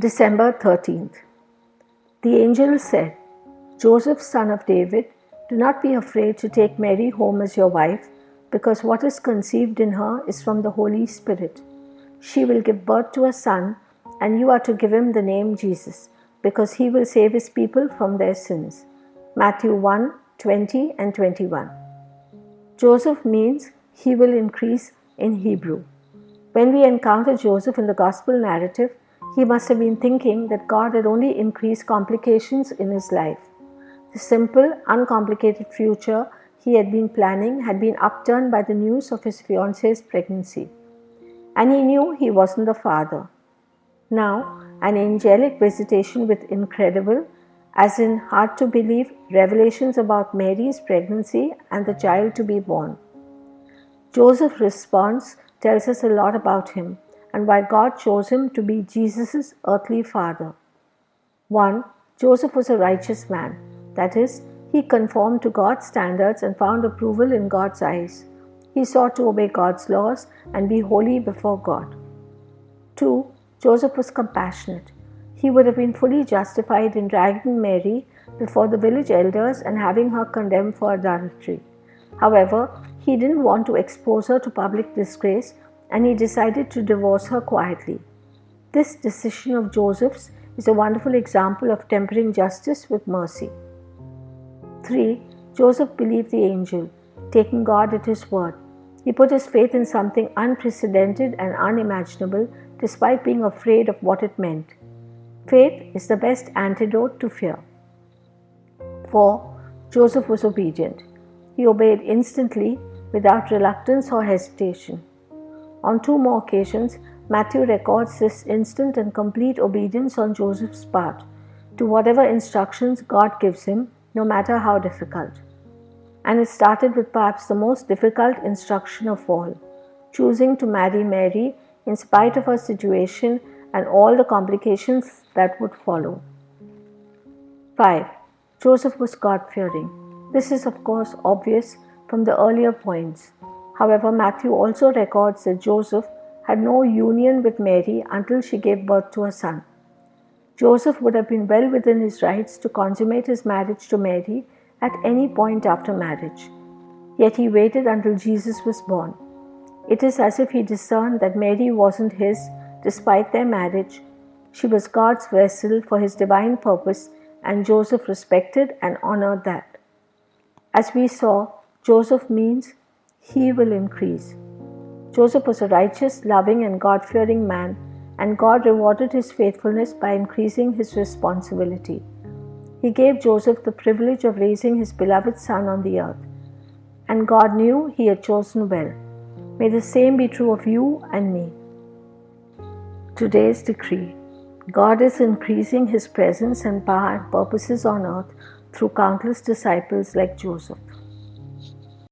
December 13th. The angel said, Joseph, son of David, do not be afraid to take Mary home as your wife, because what is conceived in her is from the Holy Spirit. She will give birth to a son, and you are to give him the name Jesus, because he will save his people from their sins. Matthew 1:20 and 21. Joseph means he will increase in Hebrew. When we encounter Joseph in the Gospel narrative, he must have been thinking that God had only increased complications in his life. The simple, uncomplicated future he had been planning had been upturned by the news of his fiancee's pregnancy. And he knew he wasn't the father. Now, an angelic visitation with incredible, as in hard to believe, revelations about Mary's pregnancy and the child to be born. Joseph's response tells us a lot about him and why God chose him to be Jesus' earthly father. 1. Joseph was a righteous man. That is, he conformed to God's standards and found approval in God's eyes. He sought to obey God's laws and be holy before God. 2. Joseph was compassionate. He would have been fully justified in dragging Mary before the village elders and having her condemned for adultery. However, he didn't want to expose her to public disgrace, and he decided to divorce her quietly. This decision of Joseph's is a wonderful example of tempering justice with mercy. 3. Joseph believed the angel, taking God at his word. He put his faith in something unprecedented and unimaginable, despite being afraid of what it meant. Faith is the best antidote to fear. 4. Joseph was obedient. He obeyed instantly, without reluctance or hesitation. On 2 more occasions, Matthew records this instant and complete obedience on Joseph's part to whatever instructions God gives him, no matter how difficult. And it started with perhaps the most difficult instruction of all, choosing to marry Mary in spite of her situation and all the complications that would follow. 5. Joseph was God-fearing. This is of course obvious from the earlier points. However, Matthew also records that Joseph had no union with Mary until she gave birth to a son. Joseph would have been well within his rights to consummate his marriage to Mary at any point after marriage. Yet he waited until Jesus was born. It is as if he discerned that Mary wasn't his despite their marriage. She was God's vessel for his divine purpose, and Joseph respected and honored that. As we saw, Joseph means he will increase. Joseph was a righteous, loving, and God-fearing man, and God rewarded his faithfulness by increasing his responsibility. He gave Joseph the privilege of raising his beloved son on the earth, and God knew he had chosen well. May the same be true of you and me. Today's decree. God is increasing his presence and power and purposes on earth through countless disciples like Joseph.